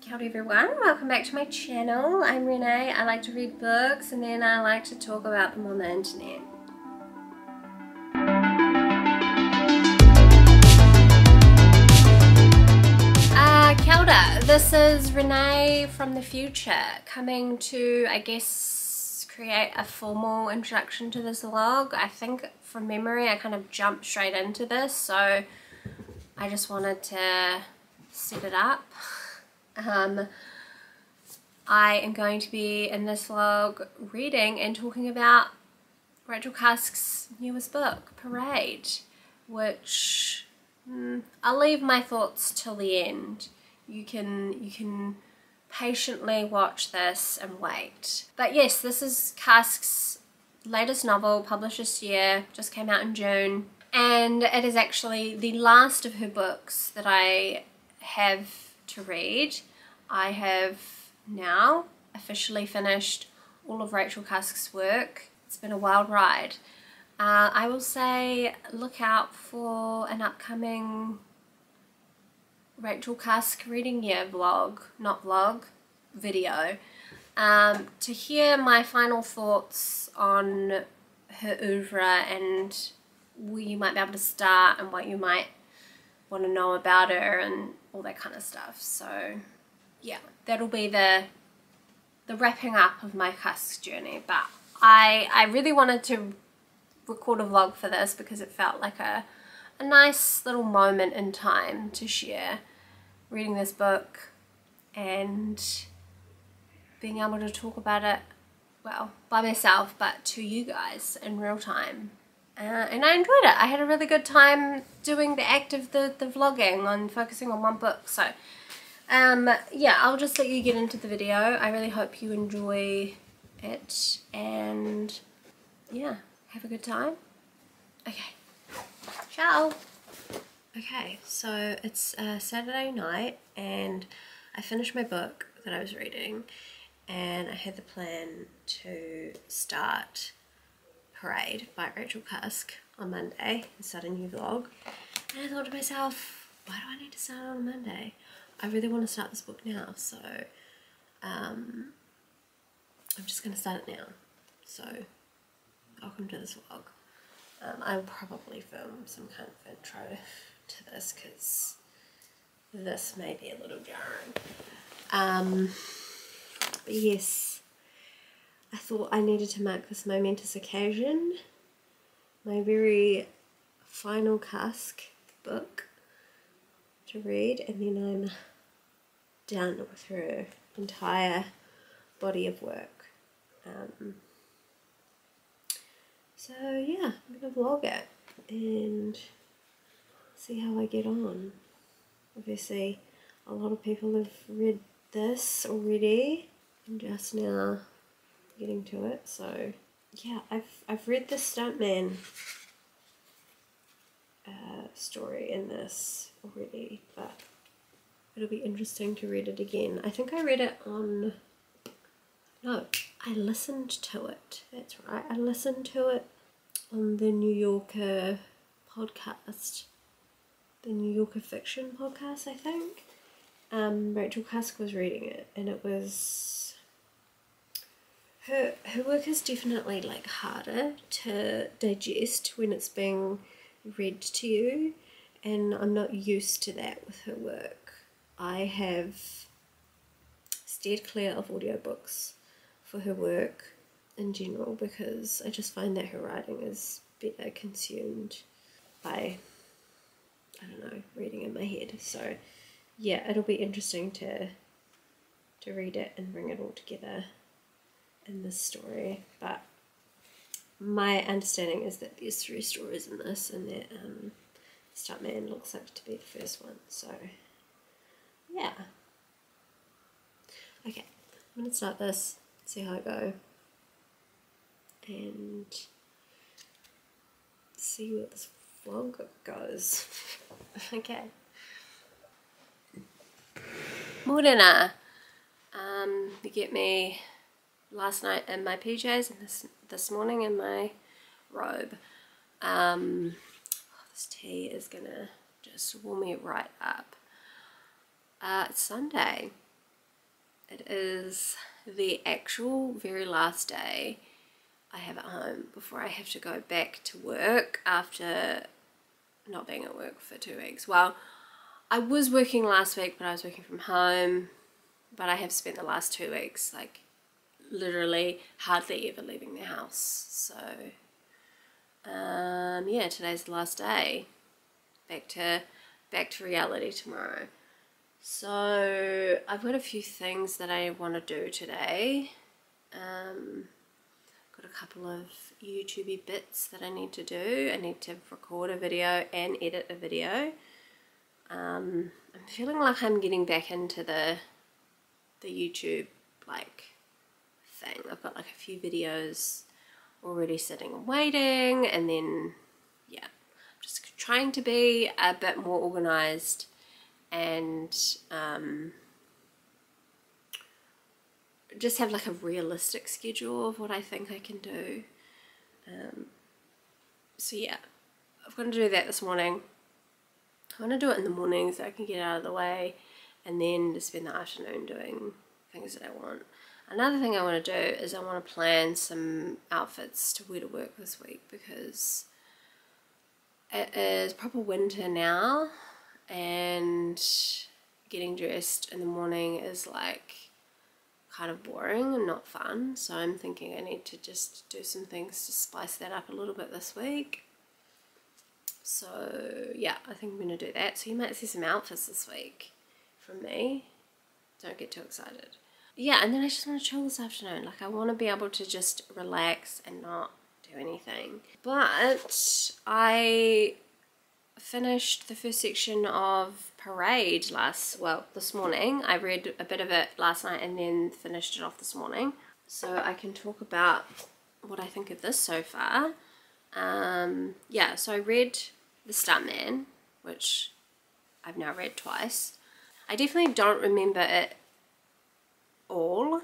Kia ora everyone, welcome back to my channel. I'm Renee. I like to read books and then I like to talk about them on the internet. Kia ora. This is Renee from the future coming to, I guess, create a formal introduction to this vlog. I think from memory I kind of jumped straight into this, so I just wanted to set it up. I am going to be in this vlog reading and talking about Rachel Cusk's newest book, Parade, which I'll leave my thoughts till the end. You can patiently watch this and wait. But yes, this is Cusk's latest novel, published this year, just came out in June, and it is actually the last of her books that I have to read. I have now officially finished all of Rachel Cusk's work. It's been a wild ride. I will say look out for an upcoming Rachel Cusk reading year vlog, not vlog, video, to hear my final thoughts on her oeuvre and where you might be able to start and what you might want to know about her and all that kind of stuff. So yeah, that'll be the wrapping up of my Cusk journey. But I really wanted to record a vlog for this because it felt like a nice little moment in time to share reading this book and being able to talk about it, well, by myself, but to you guys in real time. And I enjoyed it. I had a really good time doing the act of the vlogging on focusing on one book. So yeah, I'll just let you get into the video. I really hope you enjoy it and yeah, have a good time. Okay, ciao. Okay, so it's Saturday night and I finished my book that I was reading and I had the plan to start Parade by Rachel Cusk on Monday and start a new vlog. And I thought to myself, why do I need to start on a Monday? I really want to start this book now, so I'm just going to start it now. So welcome to this vlog. I will probably film some kind of intro to this because this may be a little jarring. But yes, I thought I needed to mark this momentous occasion, my very final Cusk book to read, and then I'm done with her entire body of work. So yeah, I'm going to vlog it and see how I get on. Obviously a lot of people have read this already. I'm just now getting to it, so yeah, I've read the stuntman story in this already, but it'll be interesting to read it again. I think I read it on, no, I listened to it, that's right, I listened to it on the New Yorker podcast, the New Yorker fiction podcast, I think. Rachel Cusk was reading it, and it was, her work is definitely like harder to digest when it's being read to you, and I'm not used to that with her work. I have steered clear of audiobooks for her work in general because I just find that her writing is better consumed by, I don't know, reading in my head. So yeah, it'll be interesting to read it and bring it all together in this story. But my understanding is that there's 3 stories in this, and that Stuntman looks like to be the first one. So yeah, okay, I'm gonna start this, see how I go, and see where this vlog goes. Okay. Morena. You get me last night in my PJs and this morning in my robe. This tea is gonna just warm me right up. It's Sunday. It is the actual very last day I have at home before I have to go back to work after not being at work for 2 weeks. Well, I was working last week, but I was working from home, but I have spent the last 2 weeks like literally hardly ever leaving the house. So yeah, today's the last day. Back to reality tomorrow. So I've got a few things that I want to do today. Got a couple of YouTubey bits that I need to do. I need to record a video and edit a video. I'm feeling like I'm getting back into the YouTube like thing. I've got like a few videos already sitting and waiting, and then yeah, just trying to be a bit more organized and just have like a realistic schedule of what I think I can do. So yeah, I've got to do that this morning. I want to do it in the morning so I can get out of the way, and then to spend the afternoon doing things that I want. Another thing I want to do is I want to plan some outfits to wear to work this week, because it is proper winter now and getting dressed in the morning is like kind of boring and not fun. So I'm thinking I need to just do some things to spice that up a little bit this week. So yeah, I think I'm going to do that. So you might see some outfits this week from me. Don't get too excited. Yeah, and then I just want to chill this afternoon. Like, I want to be able to just relax and not do anything. But I finished the first section of Parade this morning. I read a bit of it last night and then finished it off this morning. So I can talk about what I think of this so far. Yeah, so I read The Stuntman, which I've now read twice. I definitely don't remember it all.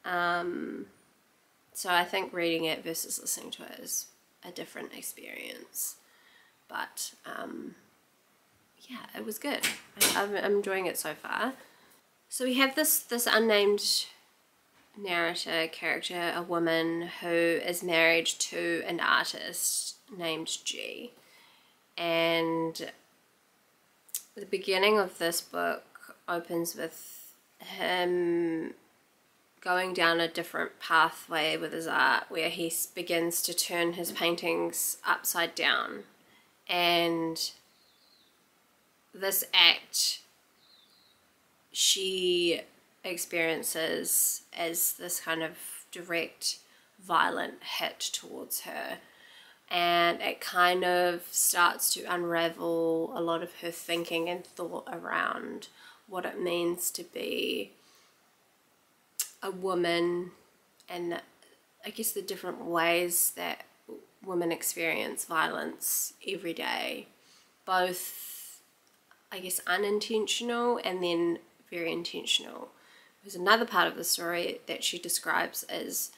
So I think reading it versus listening to it is a different experience. But yeah, it was good. I'm enjoying it so far. So we have this unnamed narrator character, a woman who is married to an artist named G. And the beginning of this book opens with him going down a different pathway with his art, where he begins to turn his paintings upside down. And this act she experiences as this kind of direct, violent hit towards her. And it kind of starts to unravel a lot of her thinking and thought around what it means to be a woman, and I guess the different ways that women experience violence every day, both I guess unintentional and then very intentional. There's another part of the story that she describes as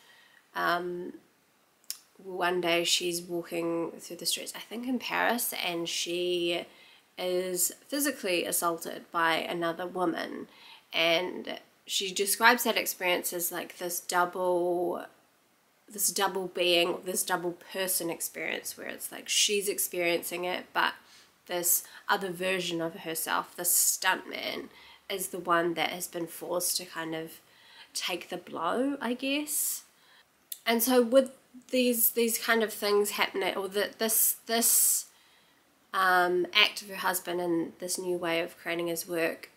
one day she's walking through the streets, I think in Paris, and she is physically assaulted by another woman, and she describes that experience as like this double being, this double person experience, where it's like she's experiencing it, but this other version of herself, this stuntman, is the one that has been forced to kind of take the blow, I guess. And so with these kind of things happening, or this act of her husband and this new way of creating his work,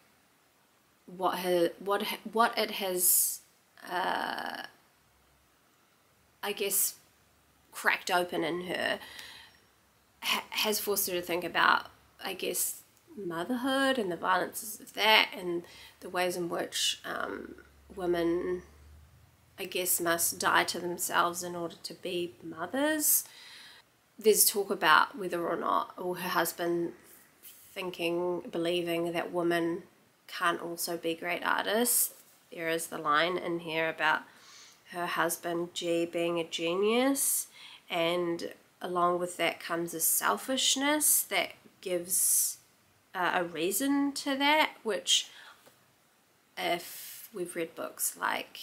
what it has I guess cracked open in her has forced her to think about, I guess, motherhood and the violences of that, and the ways in which women, I guess, must die to themselves in order to be mothers. There's talk about whether or not, or her husband believing that women can't also be great artists. There is the line in here about her husband G being a genius, and along with that comes a selfishness that gives a reason to that, which if we've read books like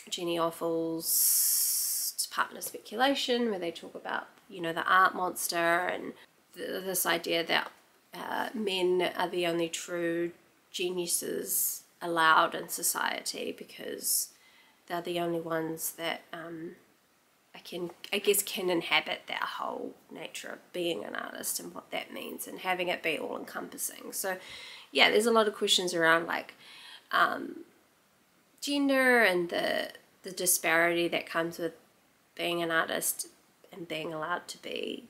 Jenny Offal's Department of Speculation, where they talk about, you know, the art monster, and this idea that men are the only true geniuses allowed in society because they're the only ones that I guess can inhabit that whole nature of being an artist and what that means, and having it be all encompassing. So yeah, there's a lot of questions around like gender and the disparity that comes with being an artist and being allowed to be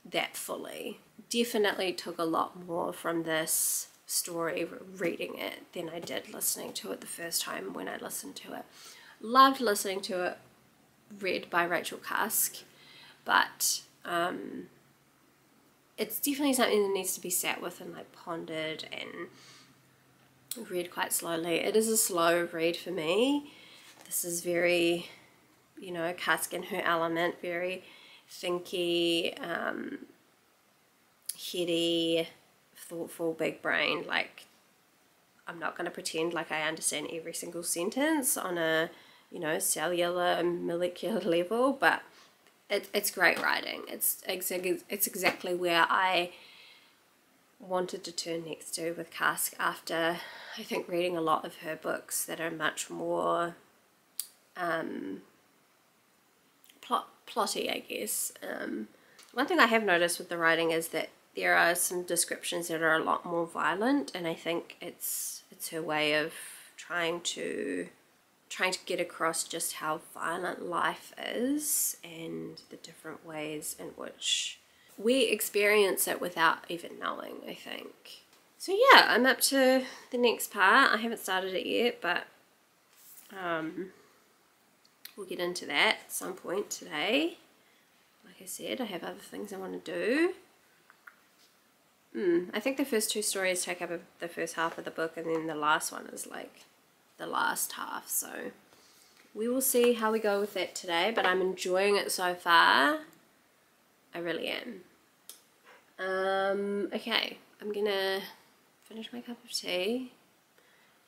that fully. Definitely took a lot more from this story reading it than I did listening to it the first time when I listened to it. Loved listening to it read by Rachel Cusk, but it's definitely something that needs to be sat with and like pondered and read quite slowly. It is a slow read for me. This is very, you know, Cusk in her element, very thinky, heady, thoughtful, big brain. Like, I'm not going to pretend like I understand every single sentence on a, you know, cellular and molecular level, but it's great writing. It's exactly where I wanted to turn next to with Cusk after, I think, reading a lot of her books that are much more plotty, I guess. One thing I have noticed with the writing is that there are some descriptions that are a lot more violent, and I think it's her way of trying to get across just how violent life is and the different ways in which we experience it without even knowing, I think. So yeah, I'm up to the next part. I haven't started it yet, but we'll get into that at some point today. Like I said, I have other things I want to do. I think the first two stories take up the first half of the book, and then the last one is like the last half. So we will see how we go with that today, but I'm enjoying it so far. I really am. Okay, I'm gonna finish my cup of tea,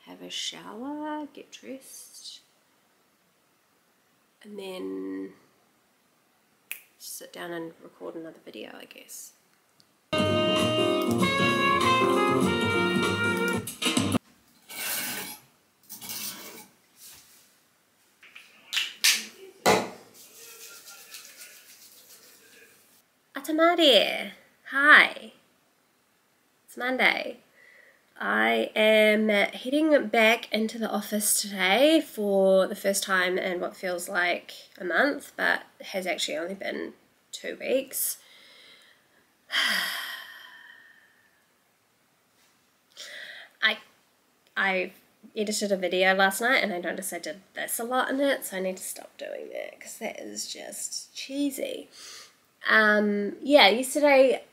have a shower, get dressed, and then sit down and record another video, I guess. Atamari, hi, it's Monday. I am heading back into the office today for the first time in what feels like a month, but has actually only been 2 weeks. I edited a video last night and I noticed I did this a lot in it, so I need to stop doing that because that is just cheesy. Yeah, yesterday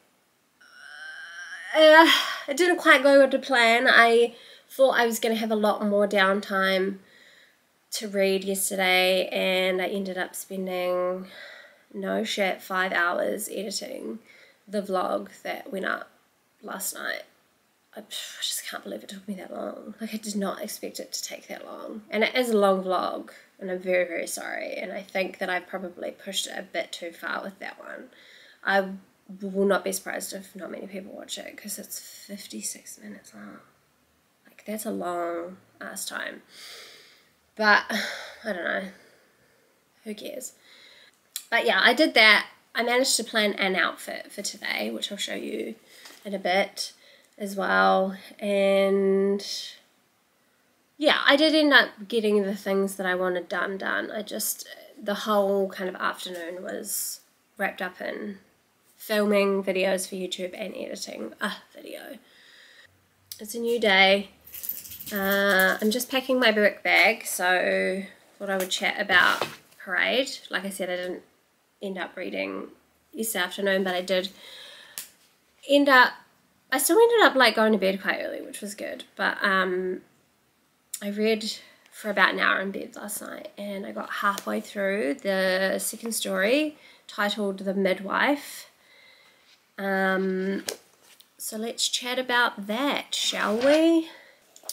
it didn't quite go to plan. I thought I was going to have a lot more downtime to read yesterday, and I ended up spending, no shit, 5 hours editing the vlog that went up last night. I just can't believe it took me that long. Like, I did not expect it to take that long. And it is a long vlog, and I'm very, very sorry. And I think that I probably pushed it a bit too far with that one. I will not be surprised if not many people watch it, because it's 56 minutes long. Like, that's a long ass time. But, I don't know. Who cares? But yeah, I did that. I managed to plan an outfit for today, which I'll show you in a bit as well. And yeah, I did end up getting the things that I wanted done. I just, the whole kind of afternoon was wrapped up in filming videos for YouTube and editing a video. It's a new day. I'm just packing my work bag, so thought I would chat about Parade. Like I said, I didn't end up reading yesterday afternoon, but I did end up, I still ended up like going to bed quite early, which was good, but I read for about an hour in bed last night, and I got halfway through the second story titled The Midwife. So let's chat about that, shall we?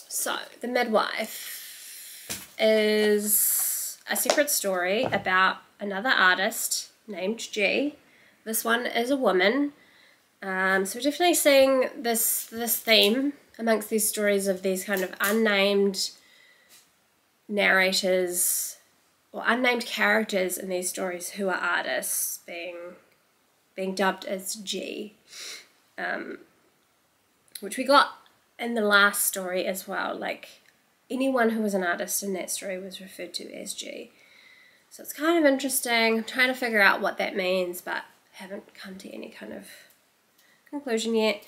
So, The Midwife is a separate story about another artist named G. This one is a woman. So we're definitely seeing this theme amongst these stories of these kind of unnamed narrators or unnamed characters in these stories who are artists being dubbed as G, which we got in the last story as well. Like, anyone who was an artist in that story was referred to as G. So it's kind of interesting. I'm trying to figure out what that means, but haven't come to any kind of conclusion yet.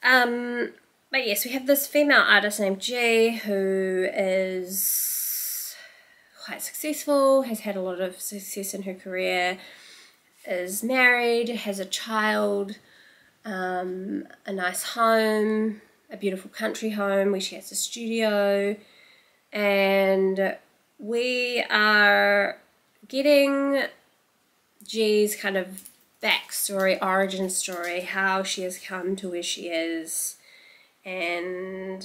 But yes, we have this female artist named G who is quite successful, has had a lot of success in her career, is married, has a child, a nice home, a beautiful country home where she has a studio, and we are getting G's kind of backstory, origin story, how she has come to where she is, and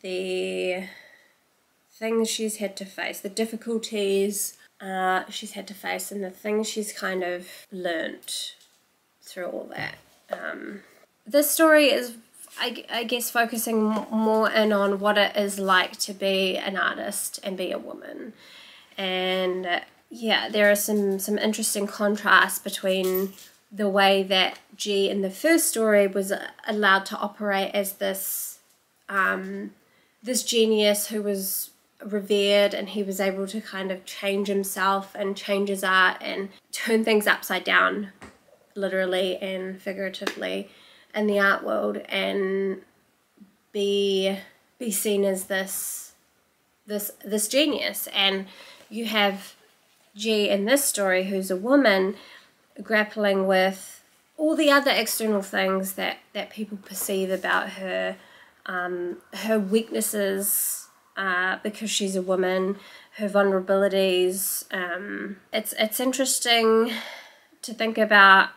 the things she's had to face, the difficulties she's had to face, and the things she's kind of learnt through all that. This story is, I guess, focusing more in on what it is like to be an artist and be a woman. And yeah, there are some interesting contrasts between the way that G in the first story was allowed to operate as this genius who was revered, and he was able to kind of change himself and change his art and turn things upside down, literally and figuratively, in the art world, and be seen as this genius. And you have G in this story, who's a woman, grappling with all the other external things that people perceive about her, her weaknesses because she's a woman, her vulnerabilities. It's interesting to think about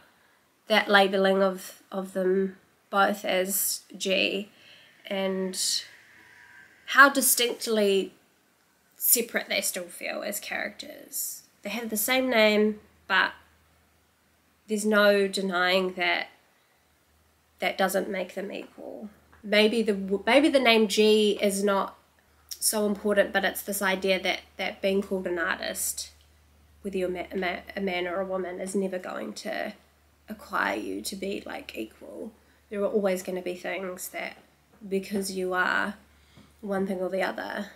that labeling of them both as G, and how distinctly separate they still feel as characters. They have the same name, but there's no denying that doesn't make them equal. Maybe the name G is not so important, but it's this idea that being called an artist, whether you're a man or a woman, is never going to acquire you to be like equal. There are always going to be things that, because you are one thing or the other,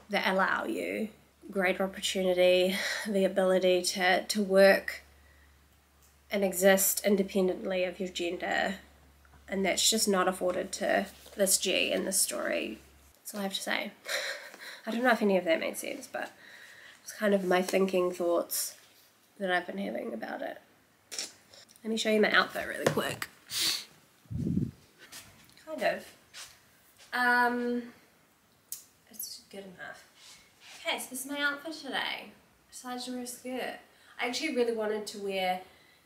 that allow you greater opportunity, the ability to work and exist independently of your gender, and that's just not afforded to this G in this story. That's all I have to say. I don't know if any of that made sense, but it's kind of my thinking thoughts that I've been having about it. Let me show you my outfit really quick. Kind of. It's good enough. Okay, so this is my outfit today. I decided to wear a skirt. I actually really wanted to wear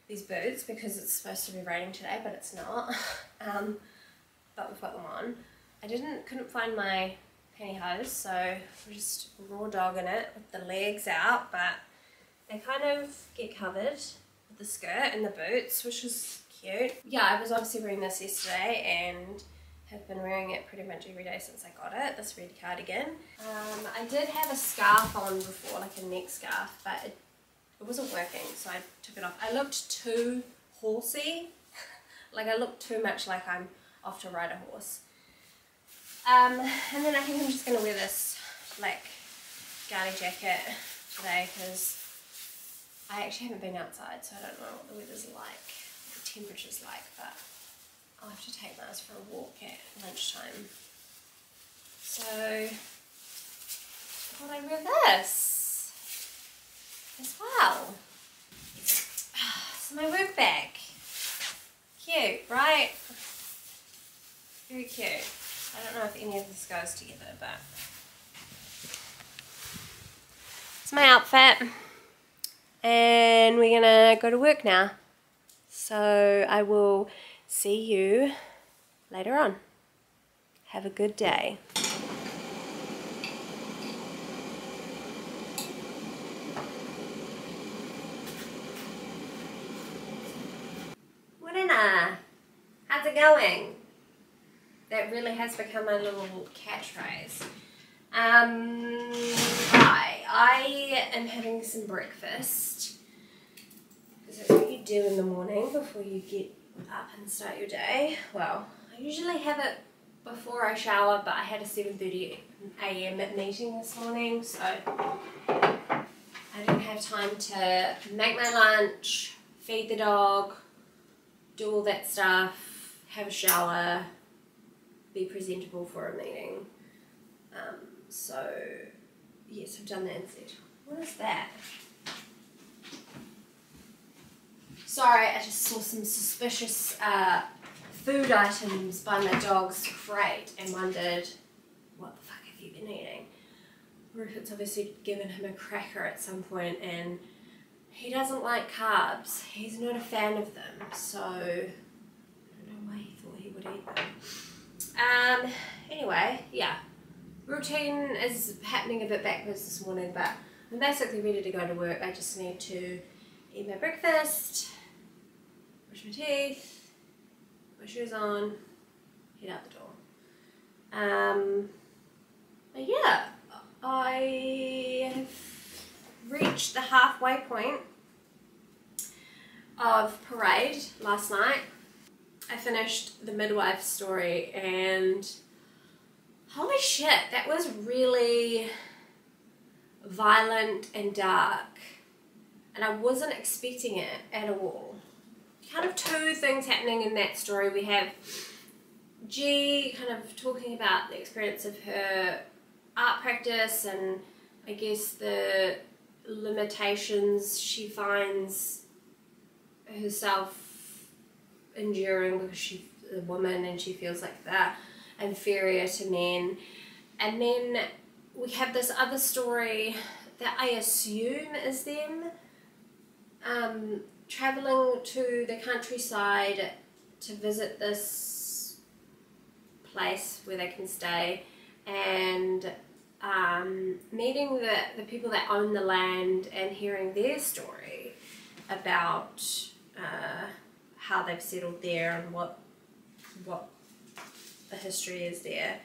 these boots because it's supposed to be raining today, but it's not. But we've got them on. I couldn't find my pantyhose, so we're just raw dogging it with the legs out, but they kind of get covered with the skirt and the boots, which is cute. Yeah, I was obviously wearing this yesterday and have been wearing it pretty much every day since I got it, this red cardigan. I did have a scarf on before, like a neck scarf, but it wasn't working, so I took it off. I looked too horsey, like I looked too much like I'm off to ride a horse. And then I think I'm just going to wear this black garly jacket today because I actually haven't been outside, so I don't know what the weather's like, what the temperature's like, but I'll have to take Mars for a walk at lunchtime. So I thought I'd wear this as well. So my work bag. Cute, right? Very cute. I don't know if any of this goes together, but it's my outfit. And we're gonna go to work now. So I will see you later on. Have a good day. Morena, how's it going? That really has become my little catchphrase. Hi, I am having some breakfast because that's what you do in the morning before you get up and start your day. Well, I usually have it before I shower, but I had a 7:30 a.m. meeting this morning, so I didn't have time to make my lunch, feed the dog, do all that stuff, have a shower, be presentable for a meeting. So yes, I've done that instead. What is that? Sorry, I just saw some suspicious food items by my dog's crate and wondered, what the fuck have you been eating? Rupert's obviously given him a cracker at some point, and he doesn't like carbs. He's not a fan of them, so I don't know why he thought he would eat them. Anyway, yeah. Routine is happening a bit backwards this morning, but I'm basically ready to go to work. I just need to eat my breakfast, brush my teeth, put my shoes on, head out the door. But yeah, I have reached the halfway point of Parade last night. I finished the midwife story and holy shit, that was really violent and dark, and I wasn't expecting it at all. Kind of two things happening in that story. We have G kind of talking about the experience of her art practice and I guess the limitations she finds herself enduring because she's a woman and she feels like that inferior to men. And then we have this other story that I assume is them traveling to the countryside to visit this place where they can stay and meeting the people that own the land and hearing their story about how they've settled there and what the history is there.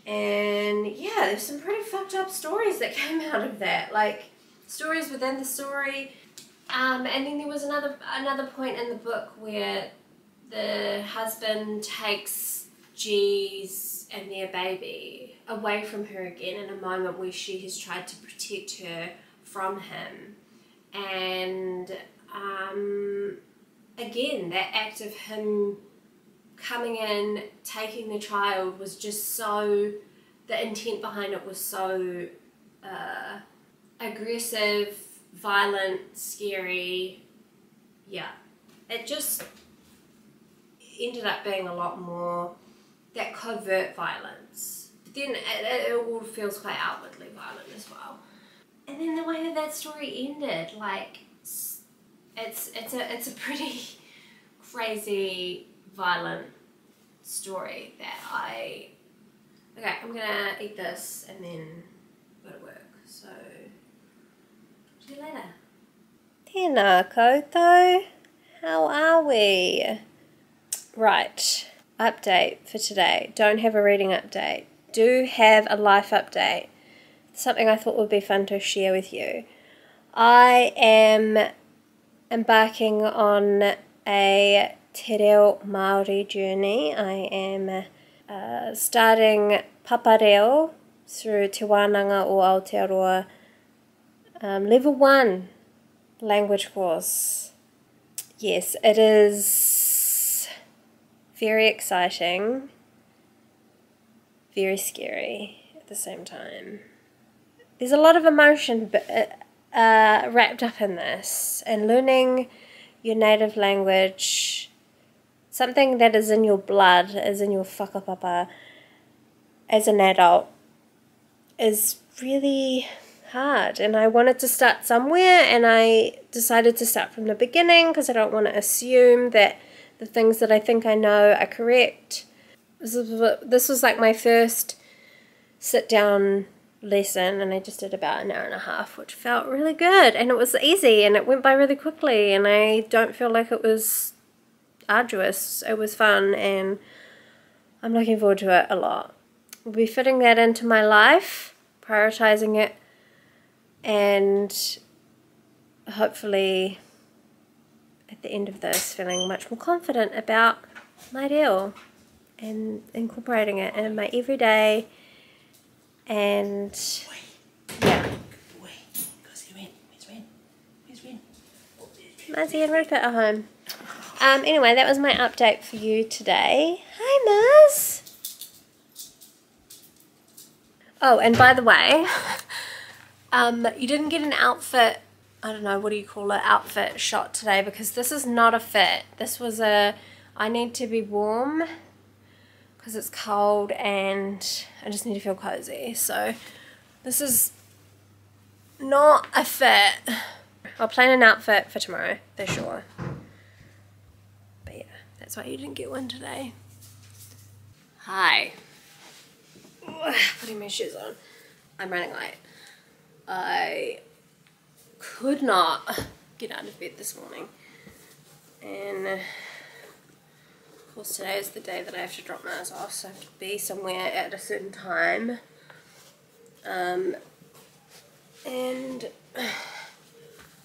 And yeah, there's some pretty fucked up stories that came out of that, like stories within the story. And then there was another point in the book where the husband takes G's and their baby away from her again in a moment where she has tried to protect her from him. And again, that act of him coming in, taking the child was just so, the intent behind it was so aggressive, violent, scary. Yeah, it just ended up being a lot more that covert violence. But then it all feels quite outwardly violent as well. And then the way that story ended, like it's a pretty crazy, violent story that I'm gonna eat this and then go to work. So see you later. Tēnā koutou. How are we? Right, update for today. Don't have a reading update. Do have a life update. Something I thought would be fun to share with you. I am embarking on a te reo Māori journey. I am starting papareo through Te Wānanga o Aotearoa level 1 language course. Yes, it is very exciting, very scary at the same time. There's a lot of emotion wrapped up in this, and learning your native language, something that is in your blood, is in your whakapapa as an adult, is really hard. And I wanted to start somewhere, and I decided to start from the beginning because I don't want to assume that the things that I think I know are correct. This was like my first sit down lesson, and I just did about an hour and a half, which felt really good, and it was easy and it went by really quickly, and I don't feel like it was arduous. It was fun and I'm looking forward to it a lot. We'll be fitting that into my life, prioritizing it, and hopefully at the end of this feeling much more confident about my deal and incorporating it in my everyday. And yeah. Muzzy and Rupert are home. Anyway, that was my update for you today. Hi, Muzz. Oh, and by the way, you didn't get an outfit, I don't know, what do you call it, outfit shot today, because this is not a fit. This was a, I need to be warm because it's cold and I just need to feel cozy. So this is not a fit. I'll plan an outfit for tomorrow for sure. But yeah, that's why you didn't get one today. Hi. Putting my shoes on. I'm running late. I could not get out of bed this morning. And of course today is the day that I have to drop Mars off, so I have to be somewhere at a certain time. And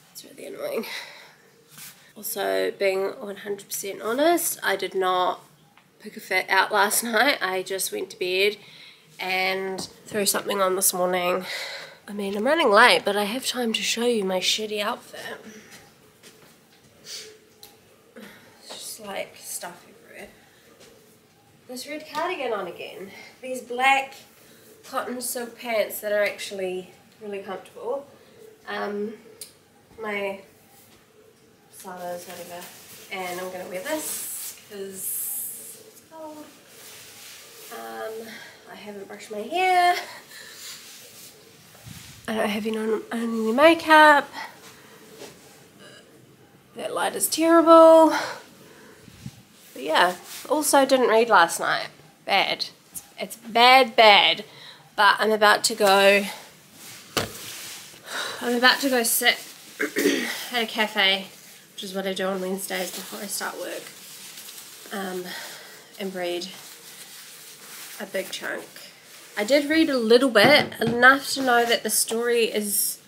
it's really annoying. Also, being 100% honest, I did not pick a fit out last night. I just went to bed and threw something on this morning. I mean, I'm running late, but I have time to show you my shitty outfit. It's just like stuff everywhere. This red cardigan on again. These black cotton silk pants that are actually really comfortable. My size, whatever. And I'm gonna wear this because it's cold. I haven't brushed my hair. I don't have any makeup. That light is terrible. But yeah, also didn't read last night. Bad. It's bad. But I'm about to go sit at a cafe, which is what I do on Wednesdays before I start work, and read a big chunk. I did read a little bit, enough to know that the story has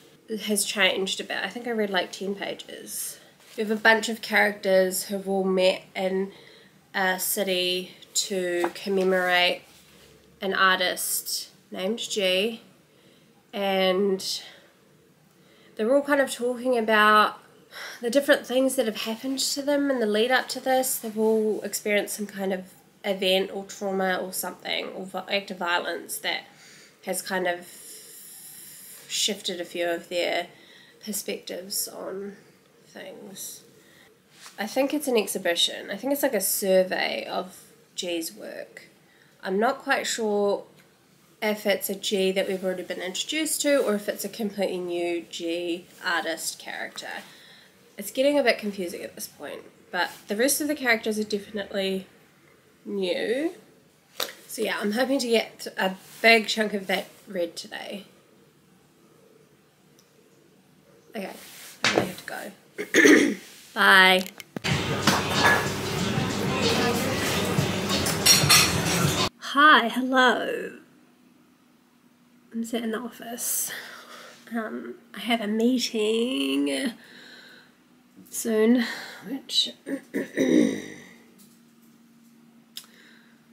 changed a bit. I think I read like 10 pages. We have a bunch of characters who've all met in a city to commemorate an artist named G, and they're all kind of talking about the different things that have happened to them in the lead up to this. They've all experienced some kind of event or trauma or something, or act of violence that has kind of shifted a few of their perspectives on things. I think it's an exhibition. I think it's like a survey of G's work. I'm not quite sure if it's a G that we've already been introduced to, or if it's a completely new G artist character. It's getting a bit confusing at this point, but the rest of the characters are definitely new. So yeah, I'm hoping to get a big chunk of that read today. Okay, I have to go. Bye. Hi, hello. I'm sitting in the office. I have a meeting soon, which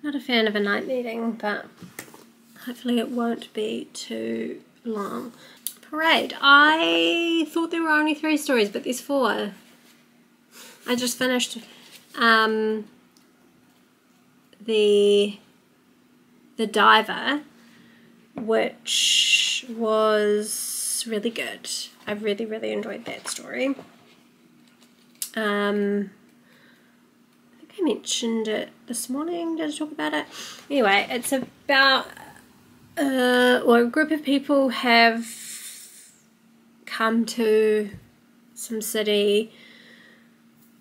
not a fan of a night meeting, but hopefully it won't be too long. Parade. I thought there were only 3 stories, but there's 4. I just finished the Diver, which was really good. I really enjoyed that story. I think I mentioned it this morning. Did I talk about it? Anyway, it's about a group of people have come to some city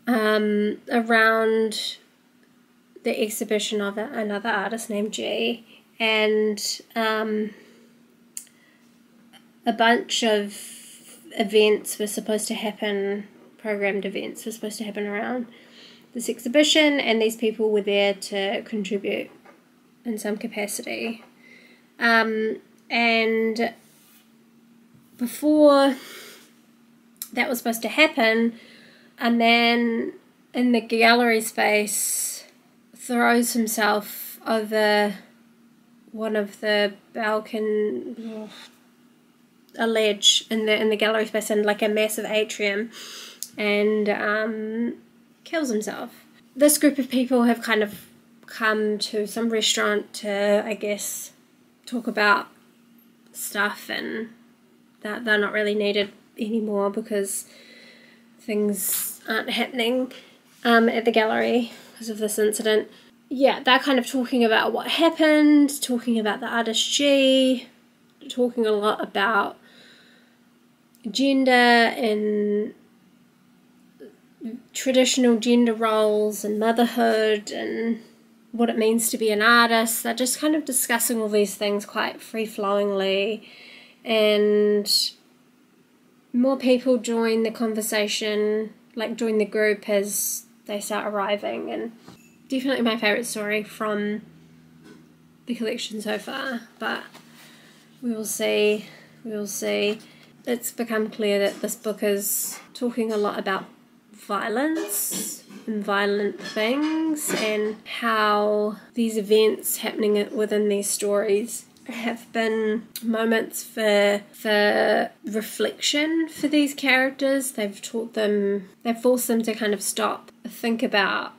around the exhibition of another artist named G, and a bunch of events were supposed to happen, programmed events were supposed to happen around this exhibition, and these people were there to contribute in some capacity. And before that was supposed to happen, a man in the gallery space throws himself over one of the a ledge in the gallery space in like a massive atrium, and kills himself. This group of people have kind of come to some restaurant to, I guess, talk about stuff, and that they're not really needed anymore because things aren't happening at the gallery because of this incident. Yeah, they're kind of talking about what happened, talking about the artist G, talking a lot about gender and traditional gender roles and motherhood and what it means to be an artist. They're just kind of discussing all these things quite free-flowingly, and more people join the conversation, like join the group as they start arriving. And definitely my favourite story from the collection so far, but we will see. It's become clear that this book is talking a lot about violence and violent things, and how these events happening within these stories have been moments for reflection for these characters. They've forced them to kind of stop, think about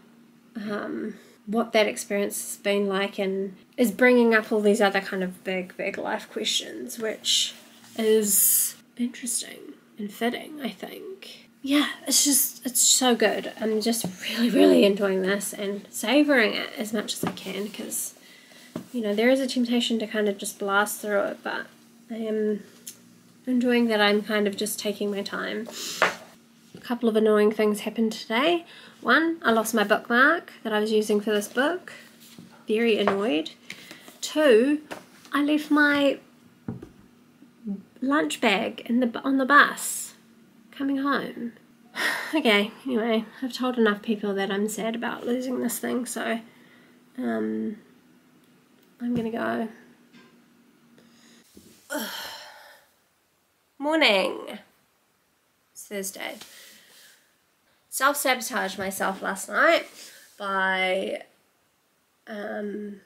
what that experience has been like, and is bringing up all these other kind of big life questions, which is interesting and fitting, I think. Yeah, it's so good. I'm just really enjoying this and savouring it as much as I can, because, you know, there is a temptation to kind of just blast through it, but I am enjoying that I'm kind of just taking my time. A couple of annoying things happened today. One, I lost my bookmark that I was using for this book. Very annoyed. Two, I left my lunch bag on the bus coming home. Okay, anyway, I've told enough people that I'm sad about losing this thing, so I'm gonna go. Ugh. Morning. It's Thursday. Self-sabotaged myself last night by after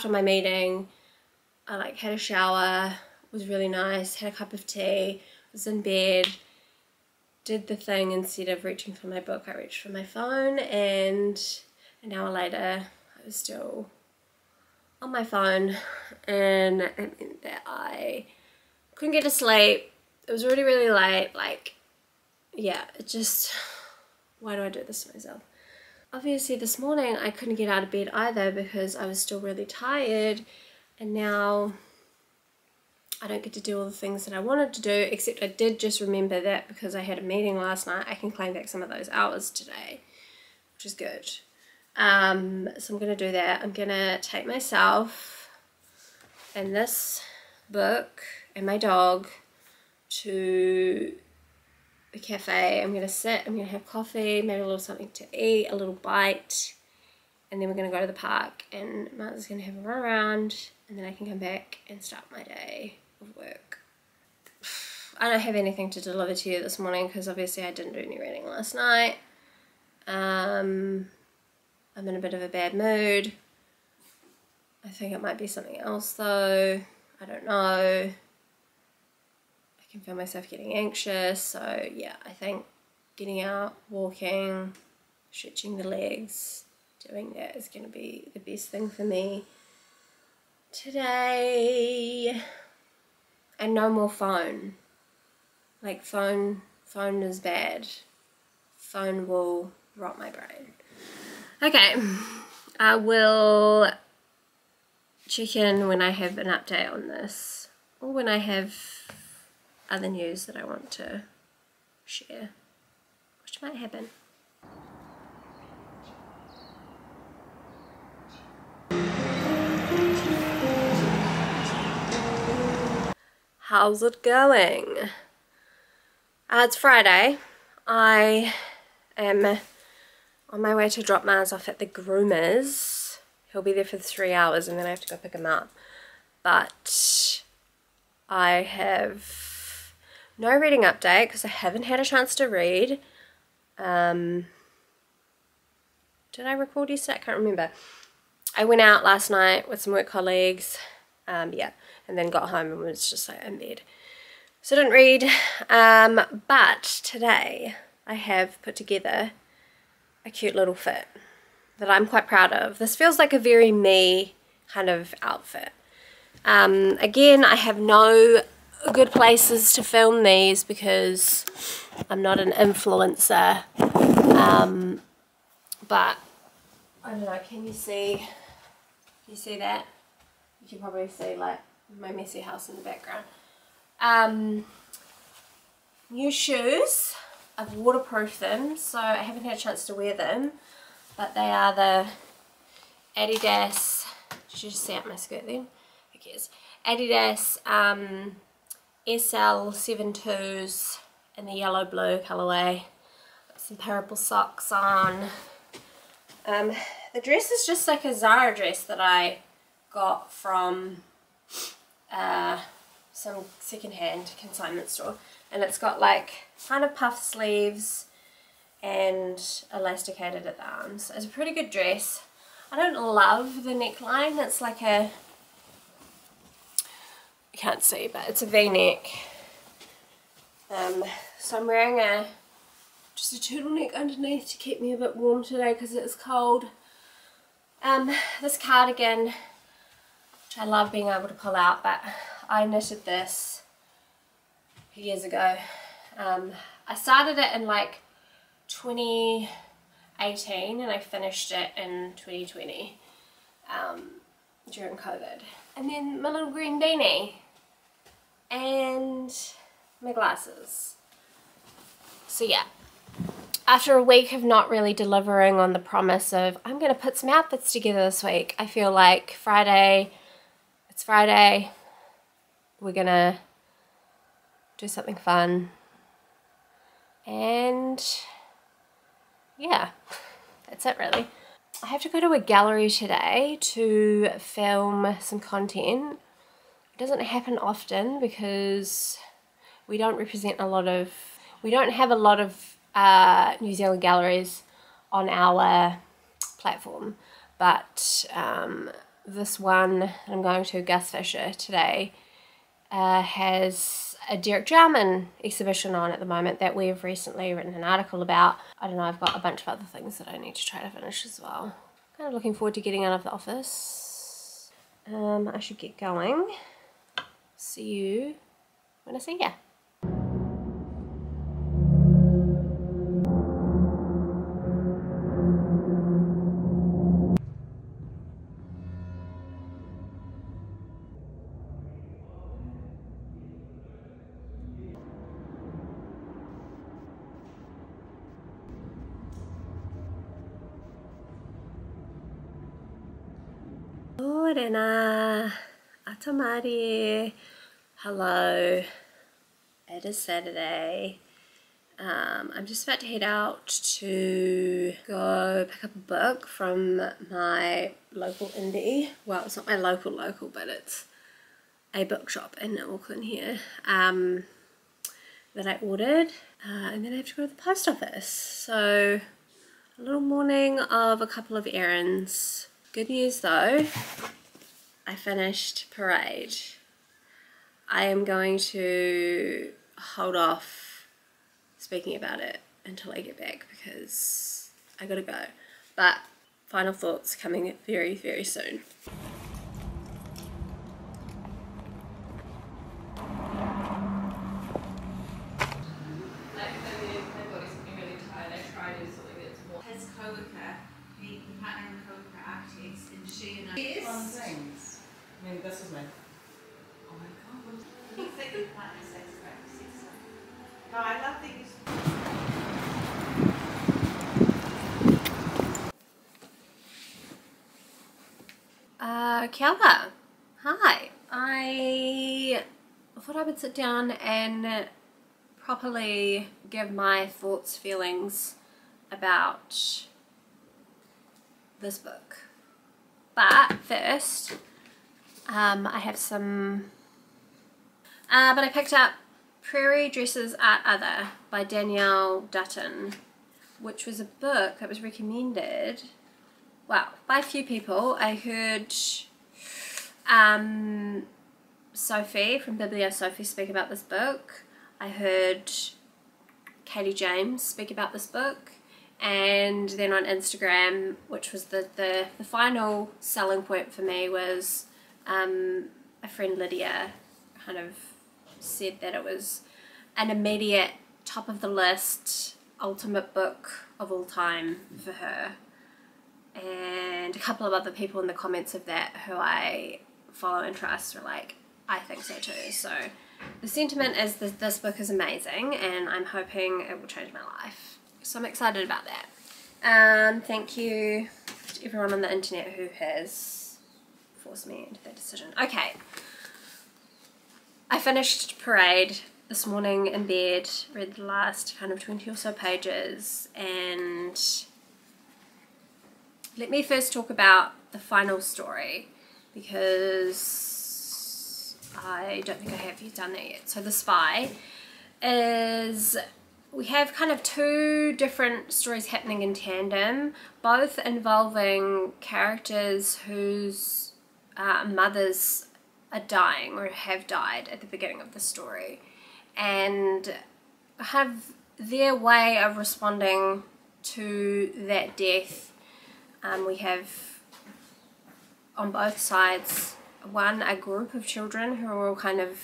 my meeting, I had a shower, was really nice, had a cup of tea, was in bed, did the thing. Instead of reaching for my book, I reached for my phone, and an hour later I was still on my phone, and it meant that I couldn't get to sleep. It was really late. Yeah, it just, why do I do this to myself? Obviously this morning I couldn't get out of bed either because I was still really tired, and now I don't get to do all the things that I wanted to do, except I did just remember that because I had a meeting last night, I can claim back some of those hours today, which is good. So I'm going to do that. I'm going to take myself and this book and my dog to the cafe. I'm going to sit, I'm going to have coffee, maybe a little something to eat, a little bite, and then we're going to go to the park, and Martha's going to have a run around, and then I can come back and start my day of work. I don't have anything to deliver to you this morning because obviously I didn't do any reading last night. I'm in a bit of a bad mood. I think it might be something else though. I don't know. I can feel myself getting anxious, so yeah, I think getting out, walking, stretching the legs, doing that is going to be the best thing for me today. And no more phone. Like phone is bad. Phone will rot my brain. Okay, I will check in when I have an update on this, or when I have other news that I want to share, which might happen. How's it going? It's Friday. I am on my way to drop Mars off at the groomers. He'll be there for 3 hours and then I have to go pick him up. But I have no reading update because I haven't had a chance to read. Did I record yesterday? I can't remember. I went out last night with some work colleagues, yeah, and then got home and was just like in bed. So I didn't read, but today I have put together a cute little fit that I'm quite proud of. This feels like a very me kind of outfit. Again, I have no good places to film these because I'm not an influencer, but I don't know, can you see that? You can probably see like my messy house in the background. New shoes. I've waterproofed them, so I haven't had a chance to wear them, but they are the Adidas, did you just see out my skirt then? Who cares? Adidas SL72s in the yellow blue colourway. Got some purple socks on. The dress is just like a Zara dress that I got from some secondhand consignment store, and it's got like kind of puff sleeves and elasticated at the arms. It's a pretty good dress. I don't love the neckline. It's like a, you can't see, but it's a V-neck. So I'm wearing just a turtleneck underneath to keep me a bit warm today because it's cold. This cardigan, which I love being able to pull out, but I knitted this years ago. I started it in like 2018 and I finished it in 2020 during COVID. And then my little green beanie and my glasses. So yeah, after a week of not really delivering on the promise of I'm going to put some outfits together this week, I feel like it's Friday, we're going to do something fun, and yeah, that's it really. I have to go to a gallery today to film some content. It doesn't happen often because we don't have a lot of New Zealand galleries on our platform, but this one I'm going to, Gus Fisher, today has a Derek Jarman exhibition on at the moment that we've recently written an article about. I don't know, I've got a bunch of other things that I need to try to finish as well. Kind of looking forward to getting out of the office. I should get going. See you when I see ya. Morena, atamari. Hello, it is Saturday. I'm just about to head out to go pick up a book from my local indie. Well, it's not my local, but it's a bookshop in Auckland here that I ordered, and then I have to go to the post office. So a little morning of a couple of errands. Good news though, I finished Parade. I am going to hold off speaking about it until I get back because I gotta go. But final thoughts coming very, very soon. His co-worker, the partner and co-worker architects, and she and I. Yes. Fun things. I mean, this is my. Oh my god. You think your partner says great? No, I love these. Kia ora. Hi. I I thought I would sit down and properly give my thoughts, feelings about this book. But first, I have some, but I picked up Prairie Dresses Art Other by Danielle Dutton, which was a book that was recommended, well, by a few people. I heard Sophie from Biblio Sophie speak about this book. I heard Katie James speak about this book, and then on Instagram, which was the final selling point for me, was a friend, Lydia, kind of said that it was an immediate top of the list ultimate book of all time for her, and a couple of other people in the comments of that who I follow and trust were like, I think so too. So the sentiment is that this book is amazing, and I'm hoping it will change my life. So I'm excited about that. Thank you to everyone on the internet who has forced me into that decision. Okay, I finished Parade this morning in bed, read the last kind of 20 or so pages, and let me first talk about the final story, because I don't think I have done that yet. So The Spy is, we have kind of two different stories happening in tandem, both involving characters whose mothers are dying or have died at the beginning of the story, and have their way of responding to that death. We have on both sides, one, a group of children who are all kind of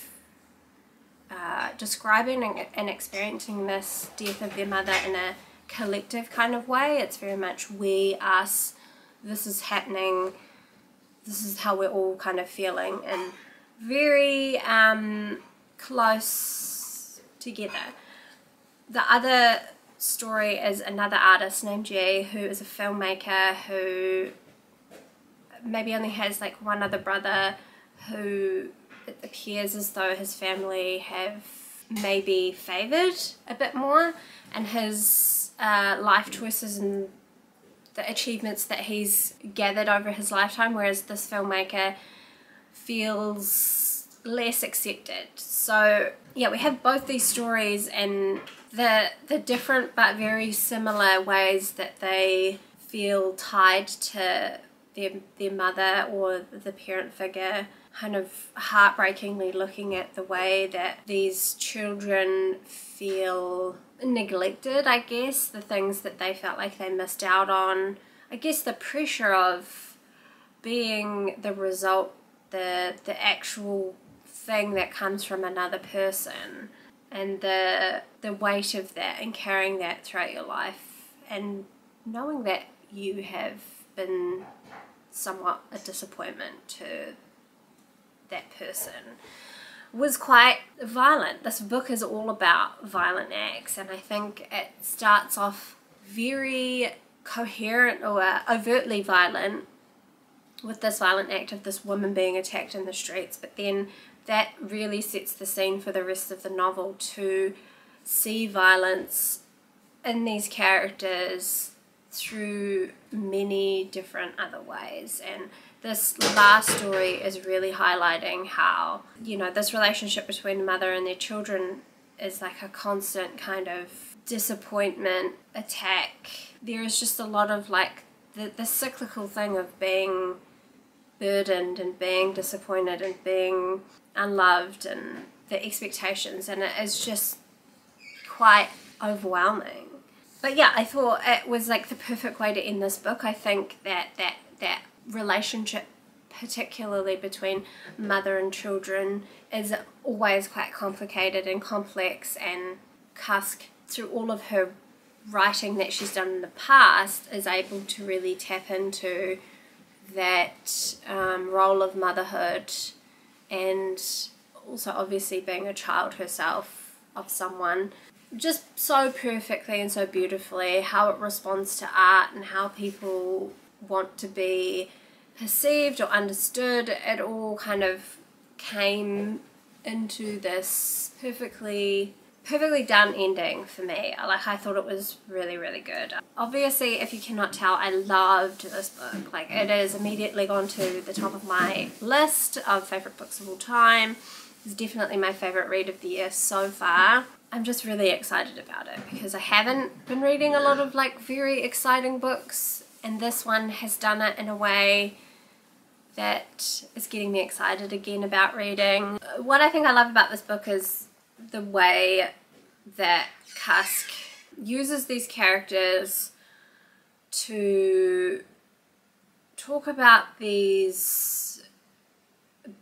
describing and experiencing this death of their mother in a collective kind of way. It's very much we, us, this is happening, this is how we're all kind of feeling, and very close together. The other story is another artist named G, who is a filmmaker who maybe only has like one other brother, who it appears as though his family have maybe favoured a bit more, and his life choices and the achievements that he's gathered over his lifetime, whereas this filmmaker feels less accepted. So yeah, we have both these stories and the different but very similar ways that they feel tied to their mother or the parent figure, kind of heartbreakingly looking at the way that these children feel neglected, I guess, the things that they felt like they missed out on, I guess the pressure of being the result, the actual thing that comes from another person, and the weight of that and carrying that throughout your life, and knowing that you have been somewhat a disappointment to that person, was quite violent. This book is all about violent acts, and I think it starts off very coherent or overtly violent with this violent act of this woman being attacked in the streets, but then that really sets the scene for the rest of the novel to see violence in these characters through many different other ways. And this last story is really highlighting how, you know, this relationship between a mother and their children is like a constant kind of disappointment, attack. There is just a lot of like the cyclical thing of being burdened and being disappointed and being unloved, and the expectations, and it is just quite overwhelming. But yeah, I thought it was like the perfect way to end this book. I think that relationship, particularly between mother and children, is always quite complicated and complex, and Cusk, through all of her writing that she's done in the past, is able to really tap into that role of motherhood, and also obviously being a child herself of someone, just so perfectly and so beautifully. How it responds to art and how people want to be perceived or understood, it all kind of came into this perfectly done ending for me. Like, I thought it was really, really good. Obviously, if you cannot tell, I loved this book. Like, it is immediately gone to the top of my list of favorite books of all time. It's definitely my favorite read of the year so far. I'm just really excited about it because I haven't been reading a lot of like very exciting books, and this one has done it in a way that is getting me excited again about reading. What I think I love about this book is the way that Cusk uses these characters to talk about these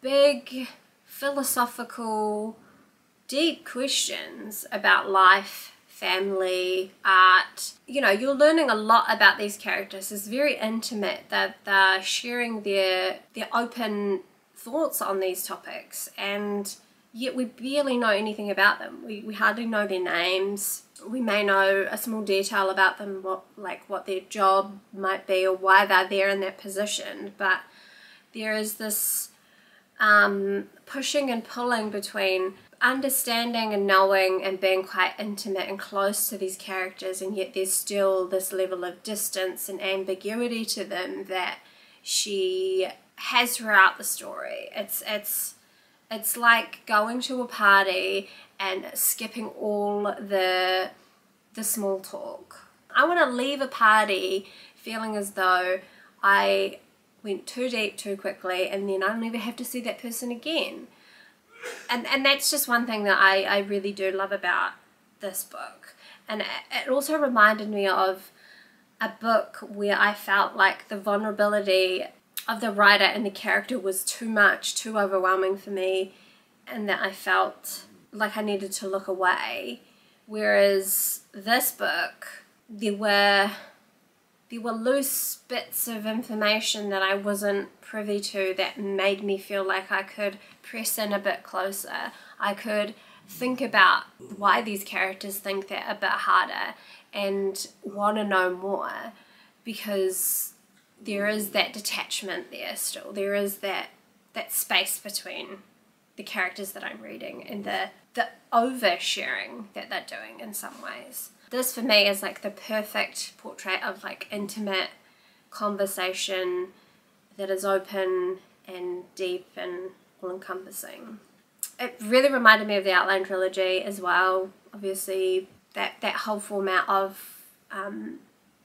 big philosophical, deep questions about life, family, art. You know, you're learning a lot about these characters. It's very intimate that they're sharing their open thoughts on these topics, and yet we barely know anything about them. We hardly know their names. We may know a small detail about them, what their job might be or why they're there in that position, but there is this pushing and pulling between understanding and knowing and being quite intimate and close to these characters, and yet there's still this level of distance and ambiguity to them that she has throughout the story. It's like going to a party and skipping all the small talk. I want to leave a party feeling as though I went too deep too quickly, and then I'll never have to see that person again. And that's just one thing that I really do love about this book. And it also reminded me of a book where I felt like the vulnerability of the writer and the character was too much, too overwhelming for me, and that I felt like I needed to look away. Whereas this book, there were loose bits of information that I wasn't privy to that made me feel like I could press in a bit closer. I could think about why these characters think that a bit harder and want to know more, because there is that detachment there still. There is that space between the characters that I'm reading and the oversharing that they're doing in some ways. This for me is like the perfect portrait of like intimate conversation that is open and deep and all-encompassing. It really reminded me of the Outline trilogy as well. Obviously that whole format of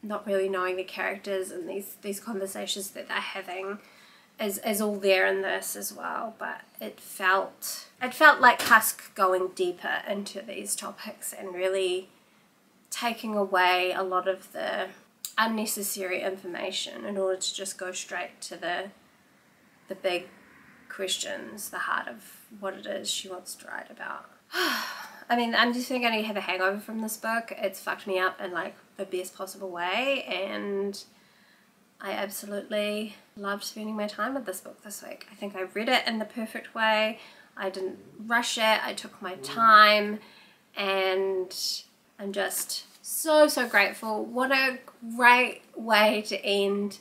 not really knowing the characters and these conversations that they're having is all there in this as well, but it felt like Cusk going deeper into these topics and really taking away a lot of the unnecessary information in order to just go straight to the big questions, the heart of what it is she wants to write about. I mean, I'm just going to have a hangover from this book. It's fucked me up in like the best possible way, and I absolutely loved spending my time with this book this week. I think I read it in the perfect way. I didn't rush it. I took my time, and I'm just so grateful. What a great way to end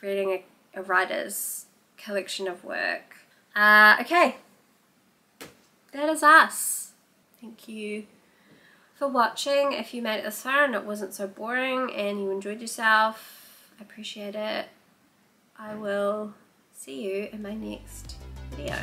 reading a writer's collection of work. Okay, that is us. Thank you for watching. If you made it this far and it wasn't so boring and you enjoyed yourself, I appreciate it. I will see you in my next video.